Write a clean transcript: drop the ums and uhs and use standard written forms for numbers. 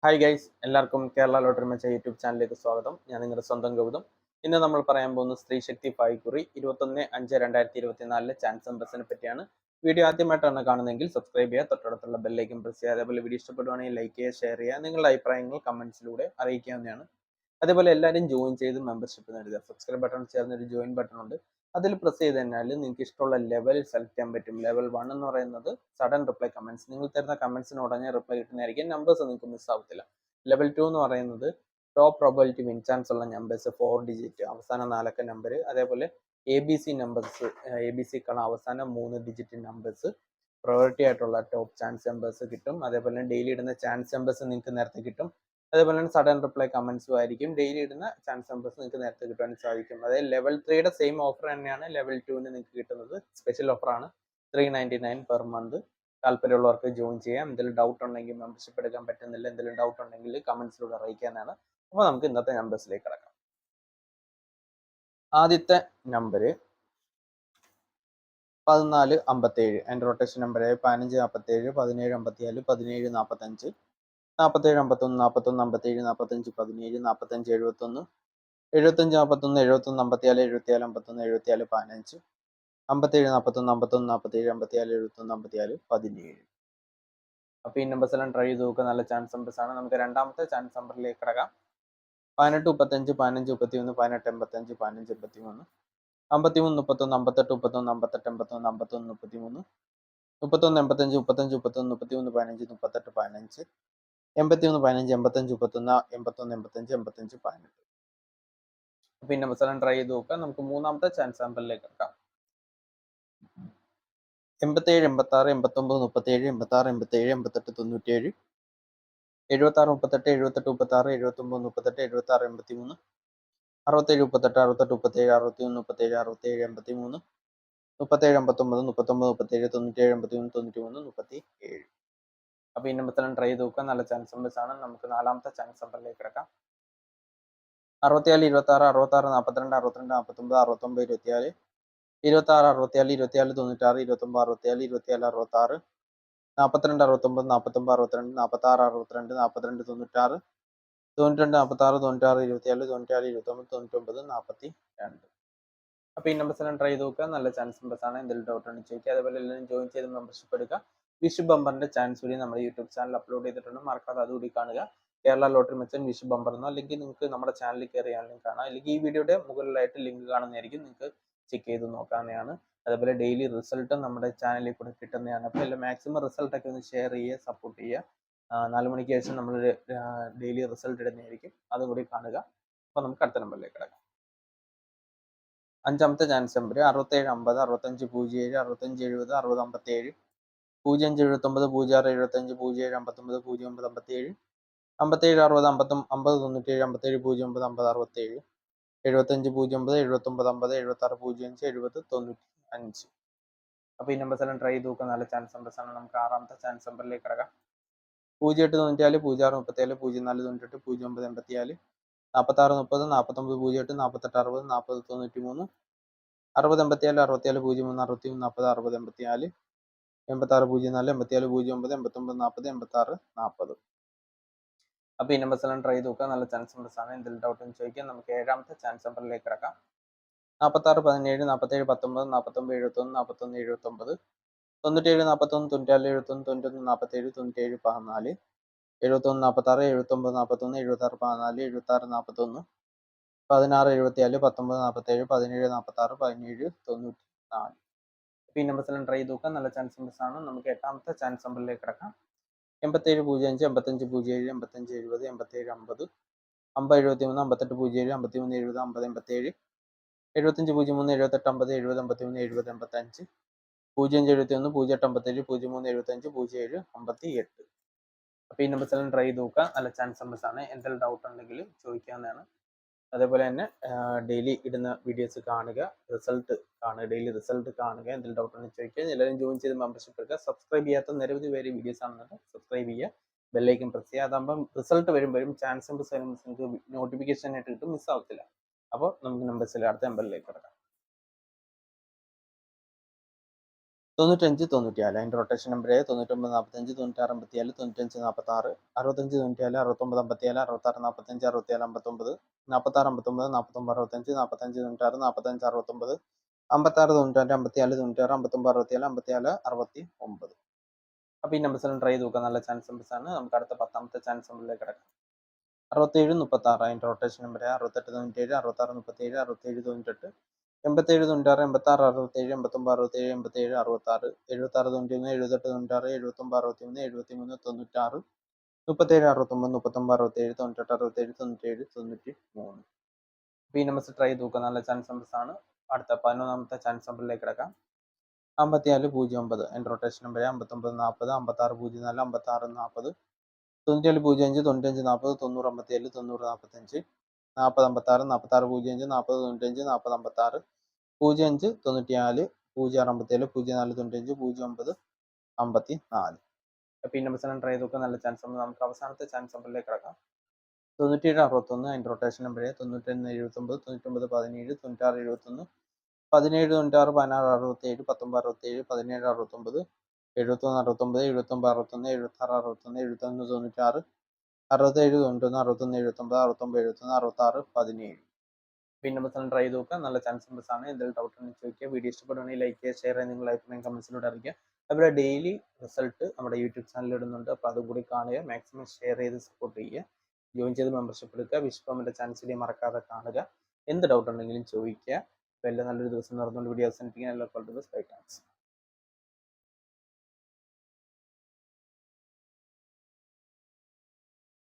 Hi guys, എല്ലാവർക്കും Kerala lottery മച്ച YouTube ചാനലിലേക്ക് സ്വാഗതം. ഞാൻ നിങ്ങളുടെ സ്വന്തം ഗൗതം. ഇന്ന് നമ്മൾ പറയാൻ പോകുന്ന സ്ത്രീശക്തി പായ്ക്കുറി 21/5/2024 ചാൻസ് നമ്പേഴ്സിനെ പറ്റിയാണ്. വീഡിയോ ആദ്യമായിട്ടാണ് കാണുന്നതെങ്കിൽ സബ്സ്ക്രൈബ് ചെയ്യുക, തൊട്ടടുത്തുള്ള ബെല്ലൈക്കൻ പ്രസ് ചെയ്യുക. അതേപോലെ വീഡിയോ ഇഷ്ടപ്പെടുവാണെങ്കിൽ ലൈക്ക് ചെയ്യുക, ഷെയർ ചെയ്യുക, നിങ്ങളുടെ അഭിപ്രായങ്ങൾ കമന്റ്സിലൂടെ അറിയിക്കാവുന്നതാണ്. അതേപോലെ എല്ലാവരും ജോയിൻ ചെയ്ത് മെമ്പർഷിപ്പ് നേടുക. സബ്സ്ക്രൈബ് ബട്ടൺ ചേർന്നൊരു ജോയിൻ ബട്ടൺ ഉണ്ട്, അതിൽ പ്രസ് ചെയ്ത് കഴിഞ്ഞാൽ നിങ്ങൾക്ക് ഇഷ്ടമുള്ള ലെവൽ സെലക്ട് ചെയ്യാൻ പറ്റും. ലെവൽ 1 എന്ന് പറയുന്നത് സഡൻ റിപ്ലൈ കമന്റ്സ്, നിങ്ങൾ തരുന്ന കമന്റ്സിന് ഉടനെ റിപ്ലൈ കിട്ടുന്നതായിരിക്കും. നമ്പേഴ്സ് നിങ്ങൾക്ക് മിസ് ആവത്തില്ല. ലെവൽ 2 എന്ന് പറയുന്നത് ടോപ്പ് പ്രോബിലിറ്റി വിൻ ചാൻസ് ഉള്ള നമ്പേഴ്സ്, 4 ഡിജിറ്റ് അവസാന 4 അക്ക നമ്പർ. അതേപോലെ ABC നമ്പേഴ്സ്, ABC ക്കാണ് അവസാന 3 ഡിജിറ്റ് നമ്പേഴ്സ്. പ്രയോറിറ്റി ആയിട്ടുള്ള ടോപ്പ് ചാൻസ് നമ്പേഴ്സ് കിട്ടും. അതേപോലെ ഡെയിലി ഇടുന്ന ചാൻസ് നമ്പേഴ്സ് നിങ്ങൾക്ക് നേരത്തെ കിട്ടും. അതേപോലെ തന്നെ സഡൻ റിപ്ലൈ കമന്റ്സും ആയിരിക്കും. ഡെയിലി ഇടുന്ന ചാൻസ് നമ്പേഴ്സ് നിങ്ങൾക്ക് നേരത്തെ കിട്ടാൻ സാധിക്കും. അതായത് ലെവൽ 3യുടെ സെയിം ഓഫർ തന്നെയാണ് ലെവൽ 2ന് നിങ്ങൾക്ക് കിട്ടുന്നത്. സ്പെഷ്യൽ ഓഫറാണ്, 399 പെർ മന്ത്. താല്പര്യമുള്ളവർക്ക് ജോയിൻ ചെയ്യാം. എന്തെങ്കിലും ഡൗട്ട് ഉണ്ടെങ്കിൽ, മെമ്പർഷിപ്പ് എടുക്കാൻ പറ്റുന്നില്ല, എന്തെങ്കിലും ഡൗട്ട് ഉണ്ടെങ്കിൽ കമന്റ്സിലൂടെ അറിയിക്കാനാണ്. അപ്പോൾ നമുക്ക് ഇന്നത്തെ നമ്പേഴ്സിലേക്ക് കിടക്കാം. ആദ്യത്തെ നമ്പർ 1457, അതിൻ്റെ റൊട്ടേഷൻ നമ്പർ 1547, 1754, 1745, 4751, 41 57, 45 17, 45 71, 75 41, 71 54, 74 51, 74 15, 57 41, 51 47, 54 71 54 17. അപ്പോൾ ഈ നമ്പേഴ്സ് എല്ലാം ട്രൈ ചെയ്ത് നോക്കുക. നല്ല ചാൻസ് നമ്പേഴ്സ് ആണ്. നമുക്ക് രണ്ടാമത്തെ ചാൻസ് നമ്പറിലേക്ക് കിടക്കാം. 18 35, 15 31, 18 85, 15 83, 53 31, 58 31, 58 81, 51 33, 31 85, 35 31, 33 15, 38 15, 81 15, 85 31, 81 85, 85 18. അപ്പോൾ ഈ നമ്പേഴ്സ് എല്ലാം ട്രൈ ചെയ്ത് നോക്കുക. നമുക്ക് മൂന്നാമത്തെ ചാൻസ് നമ്പറിലേക്ക് കിടക്കാം. 87 86, 89 37, 86 87, 88 97, 76 38, 78 36, 79 38, 76 83, 67 38, 68 37, 61 37, 67 83, 37 59, 39 37, 97 83, 93 37. അപ്പോൾ ഈ നമ്പേഴ്സ് എല്ലാം ട്രൈ ചെയ്ത് നോക്കുക. നല്ല ചാൻസ് നമ്പേഴ്സ് ആണ്. നമുക്ക് നാലാമത്തെ ചാൻസ് നമ്പറിലേക്ക് കിടക്കാം. 64 26, 66 42, 62 49, 69 24, 26 64, 24 96, 29 64, 24 66, 42 69, 49 62, 46 62, 42 96, 92 46, 96 24, 94 29, 99 42. അപ്പോൾ ഈ നമ്പേഴ്സ് എല്ലാം ട്രൈ ചെയ്ത് നോക്കുക. നല്ല ചാൻസ് നമ്പേഴ്സ് ആണ്. എന്തെങ്കിലും ഡൗട്ട് ഉണ്ടെങ്കിൽ ചോദിക്കുക. അതേപോലെ എല്ലാവരും ജോയിൻ ചെയ്ത് മെമ്പർഷിപ്പ് എടുക്കുക. വിഷു ബമ്പറിന്റെ ചാൻസ് കൂടി നമ്മുടെ യൂട്യൂബ് ചാനൽ അപ്ലോഡ് ചെയ്തിട്ടുണ്ട്, മറക്കാതെ അതുകൂടി കാണുക. കേരള ലോട്ടറി മെച്ചൻ വിഷു ബമ്പർ എന്നോ, അല്ലെങ്കിൽ നിങ്ങൾക്ക് നമ്മുടെ ചാനലിൽ കയറിയാലും കാണാം, അല്ലെങ്കിൽ ഈ വീഡിയോയുടെ മുകളിലായിട്ട് ലിങ്ക് കാണുന്നതായിരിക്കും, നിങ്ങൾക്ക് ചെക്ക് ചെയ്ത് നോക്കാവുന്നതാണ്. അതേപോലെ ഡെയിലി റിസൾട്ട് നമ്മുടെ ചാനലിൽ കൂടെ കിട്ടുന്നതാണ്. അപ്പോൾ എല്ലാം മാക്സിമം റിസൾട്ട് ഒക്കെ ഒന്ന് ഷെയർ ചെയ്യുക, സപ്പോർട്ട് ചെയ്യുക. 4 മണിക്ക് ശേഷം നമ്മൾ ഡെയിലി റിസൾട്ട് ഇടുന്നതായിരിക്കും, അതും കൂടി കാണുക. അപ്പോൾ നമുക്ക് അടുത്ത നമ്പറിലേക്ക് കിടക്കാം. അഞ്ചാമത്തെ ചാൻസ് നമ്പർ 67 50, 65 07, 65 70, 60 57, 05 79, 06 75, 07 59, 09 57, 57 60, 50 50 97, 57 09 50 67, 75 09, 79 50, 76 05, 70 95. അപ്പോൾ ഈ നമ്പേഴ്സ് എല്ലാം ട്രൈ ചെയ്ത് നോക്കുക. നല്ല ചാൻസ് നമ്പേഴ്സ് ആണ്. നമുക്ക് ആറാമത്തെ ചാൻസ് നമ്പറിലേക്ക് കിടക്കാം. 08 94, 06 37, 04 98, 09 84, 46 30, 49 08, 48 60, 40 93, 60 87, 67 03, 63 40, 60 84, 86 04, 84 09, 89 40, 86 40. അപ്പോൾ ഈ നമ്പേഴ്സ് എല്ലാം ട്രൈ ചെയ്ത് നോക്കുക. നല്ല ചാൻസ് നമ്പേഴ്സ് ആണ്. എന്തെങ്കിലും ഡൗട്ട് ഉണ്ടെങ്കിൽ ചോദിക്കാം. നമുക്ക് ഏഴാമത്തെ ചാൻസ് നമ്പറിലേക്ക് കിടക്കാം. 46 17, 47 19, 49 71, 41 79, 97 41, 94 71, 91 47, 97 14, 71 46, 79 41, 76 14, 76 41, 16 74, 19 47, 17 46, 17 94. അപ്പോൾ ഈ നമ്പേഴ്സ് എല്ലാം ട്രൈ ചെയ്ത് നോക്കാം. നല്ല ചാൻസ് നമ്പേഴ്സ് ആണ്. നമുക്ക് എട്ടാമത്തെ ചാൻസ് നമ്പറിലേക്ക് കിടക്കാം. 87 05, 85 07, 85 70, 87 50, 50 73, 58 07, 53 70, 50 87, 75 03, 78 50, 70 53, 70 85, 05 71, 08 57, 03 75, 07 58. അപ്പോൾ ഈ നമ്പേഴ്സ് എല്ലാം ട്രൈ ചെയ്ത് നോക്കുക. നല്ല ചാൻസ് നമ്പേഴ്സ് ആണ്. എന്തെങ്കിലും ഡൗട്ട് ഉണ്ടെങ്കിൽ ചോദിക്കാവുന്നതാണ്. അതേപോലെ തന്നെ ഡെയിലി ഇടുന്ന വീഡിയോസ് കാണുക, റിസൾട്ട് കാണുക, ഡെയിലി റിസൾട്ട് കാണുക. എന്തെങ്കിലും ഡൗട്ട് ഉണ്ടെങ്കിൽ ചോദിക്കുക. എല്ലാവരും ജോയിൻ ചെയ്ത് മെമ്പർഷിപ്പ് എടുക്കുക. സബ്സ്ക്രൈബ് ചെയ്യാത്ത നിരവധി പേര് വീഡിയോസ് കാണുന്നുണ്ട്, സബ്സ്ക്രൈബ് ചെയ്യുക, ബെല്ലൈക്കൻ പ്രസ് ചെയ്യുക. അതാകുമ്പം റിസൾട്ട് വരുമ്പോഴും ചാൻസ് നമ്പേഴ്സ് വരുമ്പോൾ നിങ്ങൾക്ക് നോട്ടിഫിക്കേഷൻ ആയിട്ട് കിട്ടും, മിസ്സാവത്തില്ല. അപ്പോൾ നമുക്ക് നമ്പേഴ്സിൽ അടുത്ത നമ്പറിലേക്ക് കിടക്കാം. 95 94 അതിൻ്റെ റൊട്ടേഷൻ നമ്പർ 99 45 96 57 95 46 65 94 69 57 66 45 67 59 46 59 49 65 45 96 45 69 56 94 54 96 59 67 57 69. അപ്പോൾ ഈ നമ്പേഴ്സ് എല്ലാം ട്രൈ ചെയ്ത് നോക്കാം, നല്ല ചാൻസ് നമ്പേഴ്സ് ആണ്. നമുക്ക് അടുത്ത 10ാമത്തെ ചാൻസ് നമ്പറിലേക്ക് കിടക്കാം. 67 36 അതിൻ്റെ റൊട്ടേഷൻ നമ്പർ 68 97 66 37 67 98 87 96 86 67 89 67 87 66 76 91 78 96 79 61 73 96 37 69 39 67 98 67 97 93. അപ്പോൾ ഈ നമ്പേഴ്സ് ട്രൈ ചെയ്ത് നോക്കുക, നല്ല ചാൻസ് നമ്പേഴ്സ് ആണ്. അടുത്ത 11ാമത്തെ ചാൻസ് നമ്പറിലേക്ക് കിടക്കാം. 54 09 അതിൻ്റെ റൊട്ടേഷൻ നമ്പർ 59 40 56 04 56 40 97 05 95 40 90 57 90 45 40 56 46 05 40 95 40 56 05 94 0 67 04 95 09 54. അപ്പോൾ ഈ നമ്പേഴ്സ് എല്ലാം ട്രൈ ചെയ്ത് നോക്കുക, നല്ല ചാൻസ് ഉണ്ട്. നമുക്ക് അവസാനത്തെ ചാൻസ് നമ്പറിലേക്ക് കിടക്കാം. 97 61 അതിൻ്റെ റൊട്ടേഷൻ നമ്പർ 91 79 99 17 96 71 17 96 16 67 19 67 17 69 71 69 79 61 76 61 71 96 67 91 61 79 69 71 66 17. പിന്നെ നമ്പേഴ്സ് ട്രൈ ചെയ്ത് നോക്കുക, നല്ല ചാൻസ് നമ്പേഴ്സ് ആണ്. എന്തെങ്കിലും ഡൗട്ട് ഉണ്ടെങ്കിൽ ചോദിക്കുക. വീഡിയോ ഇഷ്ടപ്പെടുകയാണെങ്കിൽ ലൈക്ക് ചെയ്യുക, ഷെയർ ചെയ്യുക, നിങ്ങളുടെ അഭിപ്രായം കമൻസിലൂടെ അറിയിക്കുക. അതുപോലെ ഡെയിലി റിസൾട്ട് നമ്മുടെ യൂട്യൂബ് ചാനലിൽ ഇടുന്നുണ്ട്, അപ്പോൾ അതും കൂടി കാണുക. മാക്സിമം ഷെയർ ചെയ്ത് സപ്പോർട്ട് ചെയ്യുക. ജോയിൻ ചെയ്ത് മെമ്പർഷിപ്പ് എടുക്കുക. വിശ്വമിൻ്റെ ചാനൽ മറക്കാതെ കാണുക. എന്ത് ഡൗട്ട് ഉണ്ടെങ്കിലും ചോദിക്കുക. അപ്പോൾ എല്ലാം നല്ലൊരു ദിവസം നടന്നുകൊണ്ട് വീഡിയോ അവസാനിപ്പിക്കാൻ എല്ലാവർക്കും ബൈ. താങ്ക്സ്.